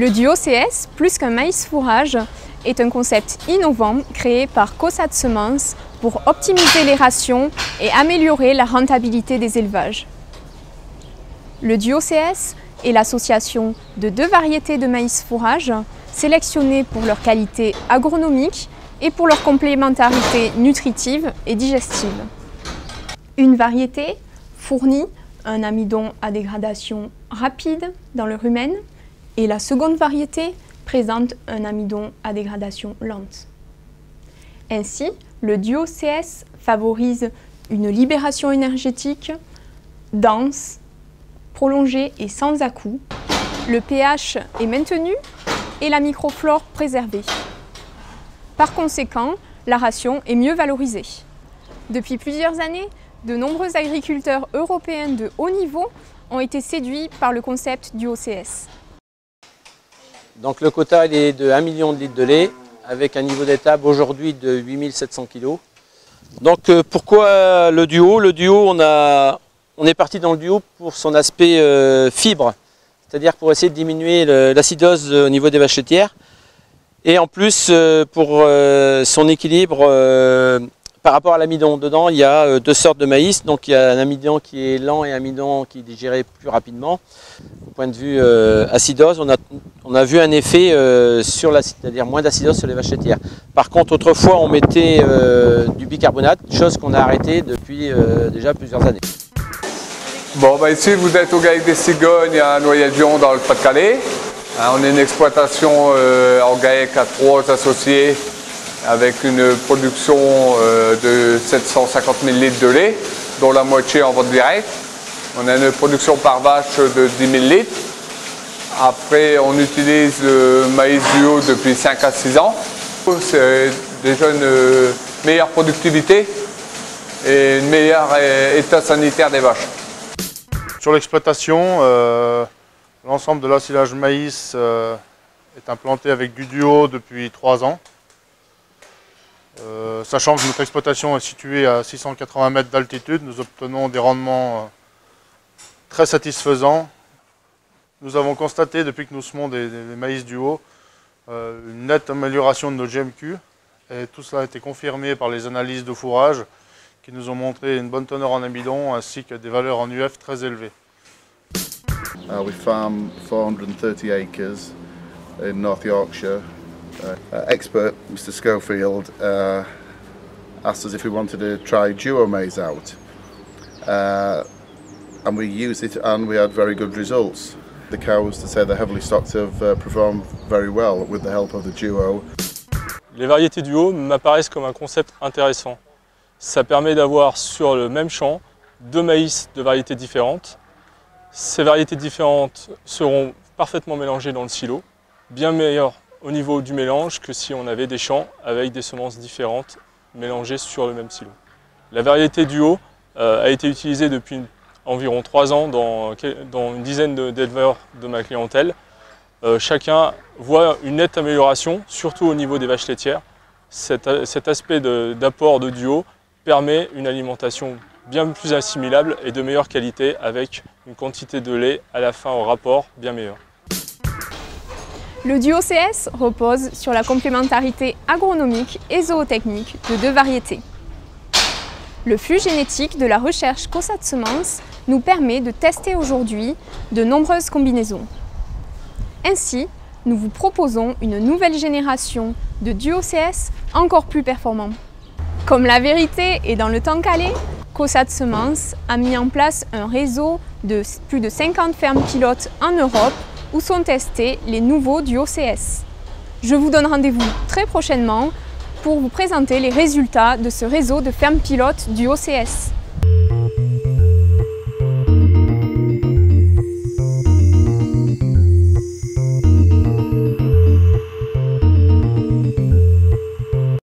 Le duo CS, plus qu'un maïs fourrage, est un concept innovant créé par Cossat Semences pour optimiser les rations et améliorer la rentabilité des élevages. Le duo CS est l'association de deux variétés de maïs fourrage sélectionnées pour leur qualité agronomique et pour leur complémentarité nutritive et digestive. Une variété fournit un amidon à dégradation rapide dans le rumen et la seconde variété présente un amidon à dégradation lente. Ainsi, le duo CS favorise une libération énergétique dense, prolongée et sans à-coups. Le pH est maintenu et la microflore préservée. Par conséquent, la ration est mieux valorisée. Depuis plusieurs années, de nombreux agriculteurs européens de haut niveau ont été séduits par le concept du OCS. Donc le quota il est de 1 million de litres de lait avec un niveau d'étable aujourd'hui de 8700 kg. Donc pourquoi le duo? Le duo, on est parti dans le duo pour son aspect fibre, c'est-à-dire pour essayer de diminuer l'acidose au niveau des vaches laitières. Et en plus, pour son équilibre par rapport à l'amidon, dedans il y a deux sortes de maïs. Donc il y a un amidon qui est lent et un amidon qui est digéré plus rapidement. Au point de vue acidose, on a vu un effet c'est-à-dire moins d'acidose sur les vaches laitières. Par contre, autrefois on mettait du bicarbonate, chose qu'on a arrêté depuis déjà plusieurs années. Bon, ici vous êtes au GAEC des Cigognes à Noyelles-Vion dans le Pas-de-Calais. On est une exploitation en GAEC à 3 associés avec une production de 750 000 litres de lait, dont la moitié en vente directe. On a une production par vache de 10 000 litres. Après, on utilise le maïs duo depuis 5 à 6 ans. C'est déjà une meilleure productivité et un meilleur état sanitaire des vaches. Sur l'exploitation, l'ensemble de l'assilage maïs est implanté avec du duo depuis 3 ans. Sachant que notre exploitation est située à 680 mètres d'altitude, nous obtenons des rendements très satisfaisants. Nous avons constaté depuis que nous semons des maïs duo une nette amélioration de nos GMQ et tout cela a été confirmé par les analyses de fourrage qui nous ont montré une bonne teneur en amidon ainsi que des valeurs en UF très élevées. We farm 430 acres in North Yorkshire. Expert Mr. Schofield asked us if we wanted to try duo maize out, and we used it and we had very good results. The cows, to say they're heavily stocked, have performed very well with the help of the duo. Les variétés duo m'apparaissent comme un concept intéressant. Ça permet d'avoir sur le même champ deux maïs de variétés différentes. Ces variétés différentes seront parfaitement mélangées dans le silo, bien meilleures au niveau du mélange que si on avait des champs avec des semences différentes mélangées sur le même silo. La variété duo a été utilisée depuis environ 3 ans dans une dizaine d'éleveurs de ma clientèle. Chacun voit une nette amélioration, surtout au niveau des vaches laitières. Cet aspect d'apport de duo permet une alimentation bien plus assimilable et de meilleure qualité avec une quantité de lait à la fin au rapport bien meilleur. Le duo CS repose sur la complémentarité agronomique et zootechnique de deux variétés. Le flux génétique de la recherche Cossat Semences nous permet de tester aujourd'hui de nombreuses combinaisons. Ainsi, nous vous proposons une nouvelle génération de duo CS encore plus performants. Comme la vérité est dans le temps calé, Cossat Semences a mis en place un réseau de plus de 50 fermes pilotes en Europe où sont testés les nouveaux duo CS. Je vous donne rendez-vous très prochainement pour vous présenter les résultats de ce réseau de fermes pilotes duo CS.